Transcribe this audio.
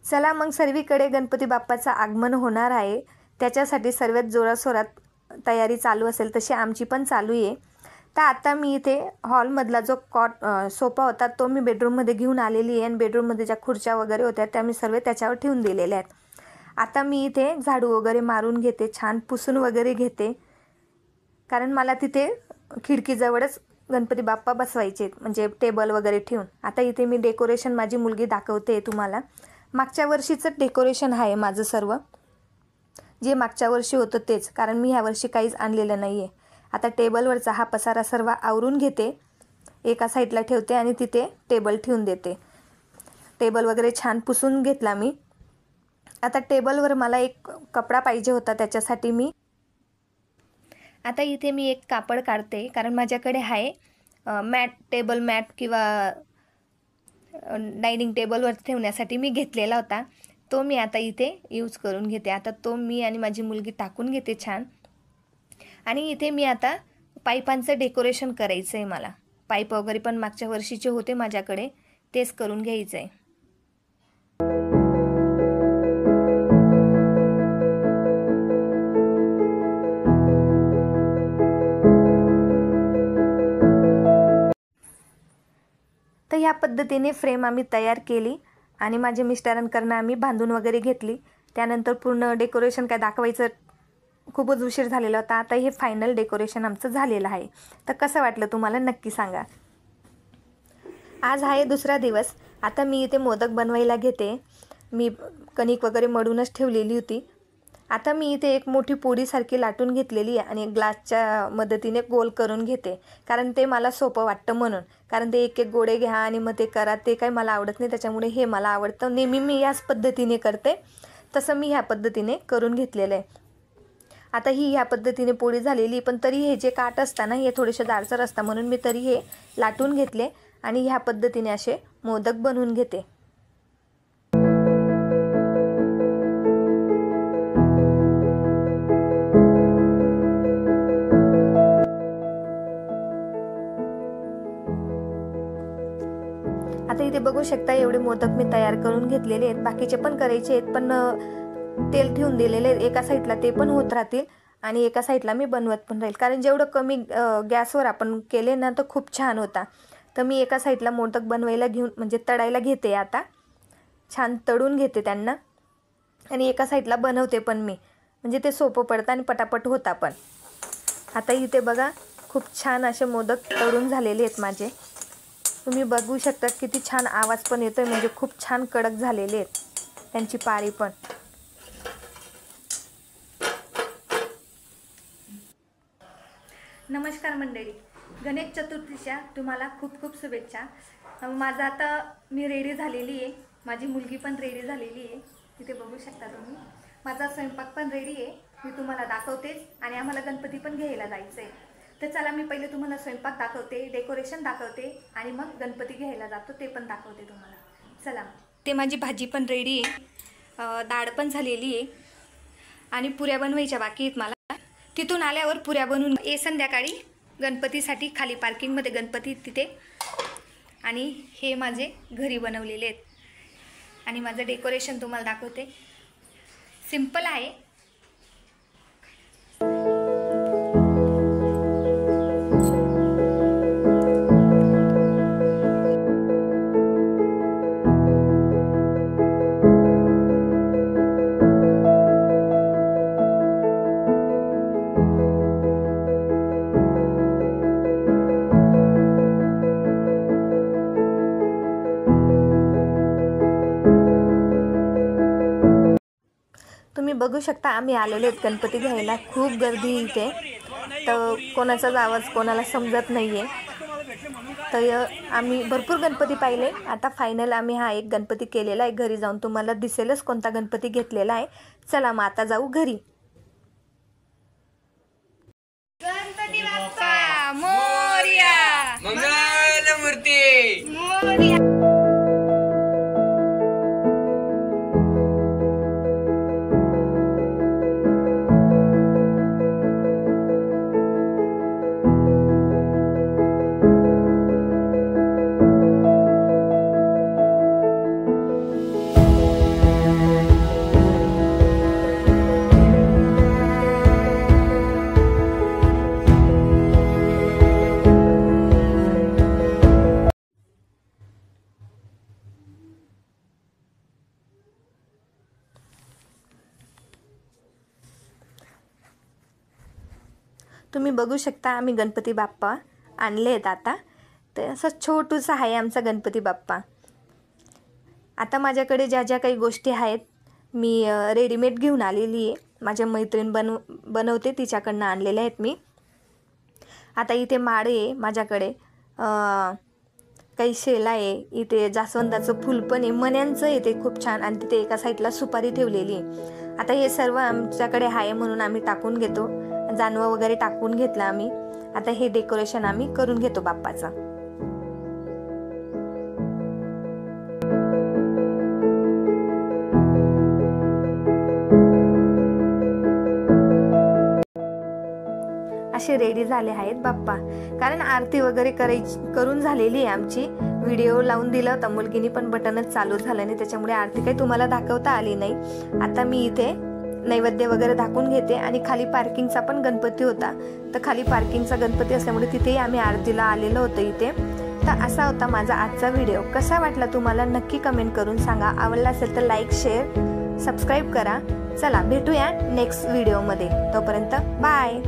चला मग सर्वीकडे गणपती बाप्पाचं आगमन होणार आहे, त्याच्यासाठी सर्वात जोराशोरात तयारी चालू असेल तशी आमची पण चालू आहे। तर आता मी इथे हॉलमधला जो सोफा होता तो मी बेडरूममध्ये घेऊन आलेली आहे आणि बेडरूममध्ये ज्या खुर्च्या वगैरे होत्या त्या मी सर्व त्याच्यावर ठेवून दिलेल्या आहेत। आता मी इथे झाडू वगैरे मारून घेते, छान पुसून वगैरे घेते, कारण मला तिथे खिडकीजवळच गणपती बाप्पा बसवायचे म्हणजे टेबल वगैरे ठेवून। आता इथे मी डेकोरेशन माझी मुलगी दाखवते तुम्हाला। मागच्या वर्षीचं डेकोरेशन आहे माझं सर्व, जे मागच्या वर्षी होतं तेच, कारण मी ह्या वर्षी काहीच आणलेलं नाही आहे। आता टेबलवरचा हा पसारा सर्व आवरून घेते, एका साईडला ठेवते आणि तिथे टेबल ठेवून देते। टेबल वगैरे छान पुसून घेतला मी। आता टेबलवर मला एक कपडा पाहिजे होता, त्याच्यासाठी मी आता इथे मी एक कापड काढते, कारण माझ्याकडे आहे मॅट, टेबल मॅट किंवा डायनिंग टेबलवर ठेवण्यासाठी मी घेतलेला होता, तो मी आता इथे यूज करून घेते। आता तो मी आणि माझी मुलगी टाकून घेते छान। आणि इथे मी आता पाईपांचं डेकोरेशन करायचं आहे मला। पाईप वगैरे पण मागच्या वर्षीचे होते माझ्याकडे, तेच करून घ्यायचं आहे। तर ह्या पद्धतीने फ्रेम आम्ही तयार केली आणि माझ्या मिस्टरांकडून आम्ही बांधून वगैरे घेतली। त्यानंतर पूर्ण डेकोरेशन काय दाखवायचं खूपच उशीर झालेला होता। आता हे फायनल डेकोरेशन आमचं झालेलं आहे। तर कसं वाटलं तुम्हाला नक्की सांगा। आज आहे दुसरा दिवस। आता मी इथे मोदक बनवायला घेते। मी कणिक वगैरे मळूनच ठेवलेली होती। आता मी इथे एक मोठी पोळीसारखी लाटून घेतलेली आहे आणि ग्लासच्या मदतीने गोल करून घेते, कारण ते मला सोपं वाटतं म्हणून। कारण ते एक एक गोळे घ्या आणि मग ते करा, ते काही मला आवडत नाही, त्याच्यामुळे हे मला आवडतं। नेहमी मी याच पद्धतीने करते, तसं मी ह्या पद्धतीने करून घेतलेलं आहे। आता ही ह्या पद्धतीने पोळी झालेली, पण तरी हे जे काठ असतं ना हे थोडेसे जाडसर असतं, म्हणून मी तरी हे लाटून घेतले आणि ह्या पद्धतीने असे मोदक बनवून घेते। आता इथे बघू शकता एवढे मोदक मी तयार करून घेतलेले आहेत। बाकीचे पण करायचे आहेत, पण तेल ठेवून दिलेले आहेत एका साईडला, ते पण होत राहतील आणि एका साईडला मी बनवत पण राहील, कारण जेवढं कमी गॅसवर आपण केले ना तर खूप छान होता। तर मी एका साईडला मोदक बनवायला घेऊन म्हणजे तळायला घेते, आता छान तळून घेते त्यांना आणि एका साईडला बनवते पण मी, म्हणजे ते सोपं पडतं आणि पटापट होता पण। आता इथे बघा खूप छान असे मोदक तळून झालेले आहेत माझे। तुम्ही बघू शकता किती छान आवाज पण येतोय, म्हणजे खूप छान कडक झालेले आहेत त्यांची पारी पण। नमस्कार मंडळी, गणेश चतुर्थीच्या तुम्हाला खूप खूप शुभेच्छा। माझं आता मी रेडी झालेली आहे, माझी मुलगी पण रेडी झालेली आहे, तिथे बघू शकता तुम्ही। माझा स्वयंपाक पण रेडी आहे, मी तुम्हाला दाखवतेच आणि आम्हाला गणपती पण घ्यायला जायचं आहे। तर चला मी पहिले तुम्हाला स्वयंपाक दाखवते, डेकोरेशन दाखवते आणि मग गणपती घ्यायला जातो ते पण दाखवते तुम्हाला। चला, ते माझी भाजी पण रेडी आहे, डाळ पण झालेली आहे आणि पुऱ्या बनवायच्या बाकी आहेत मला। तिथून आल्यावर पुऱ्या बनवून संध्याकाळी गणपतीसाठी खाली पार्किंगमध्ये गणपती तिथे, आणि हे माझे घरी बनवलेले आहेत आणि माझं डेकोरेशन तुम्हाला दाखवते। सिंपल आहे। तुम्ही बघू शकता आम्ही आलेले आहेत गणपती घ्यायला, खूप गर्दी इथे, तर कोणाचाच आवाज कोणाला समजत नाही आहे। तर आम्ही भरपूर गणपती पाहिले, आता फायनल आम्ही हा एक गणपती केलेला आहे। घरी जाऊन तुम्हाला दिसेलच कोणता गणपती घेतलेला आहे। चला मग आता जाऊ घरी। गणपती बाप्पा मोरया, मंगलमूर्ती मोरया। तुम्ही बघू शकता आम्ही गणपती बाप्पा आणले आहेत आता. तर असं छोटूसा आहे आमचा गणपती बाप्पा. आता माझ्याकडे ज्या ज्या काही गोष्टी आहेत मी रेडीमेड घेऊन आलेली आहे. माझ्या मैत्रीण बनवते तिच्याकडनं आणलेल्या आहेत मी. आता इथे माळे आहे माझ्याकडे, काही शेला आहे, इथे जास्वंदाचं फूल पण आहे, मण्यांचं आहे ते खूप छान, आणि तिथे एका साईडला सुपारी ठेवलेली आहे. आता हे सर्व आमच्याकडे आहे म्हणून आम्ही टाकून घेतो. जानवं वगैरे टाकून घेतलं आम्ही. आता हे डेकोरेशन आम्ही करून घेतो बाप्पाचं. असे रेडी झाले आहेत बाप्पा, कारण आरती वगैरे करून झालेली आहे आमची. व्हिडिओ लावून दिला होता मुलगीनी पण बटनच चालू झालं नाही, त्याच्यामुळे आरती काही तुम्हाला दाखवता आली नाही. आता मी इथे नैवेद्य वगैरे दाखवून घेते. आणि खाली पार्किंगचा पण गणपती होता, तर खाली पार्किंगचा गणपती असल्यामुळे तिथेही आम्ही आरतीला आलेलो होतो इथे. तर असा होता माझा आजचा व्हिडिओ. कसा वाटला तुम्हाला नक्की कमेंट करून सांगा. आवडला असेल तर लाईक, शेअर, सबस्क्राईब करा. चला भेटूया नेक्स्ट व्हिडिओमध्ये. तोपर्यंत बाय.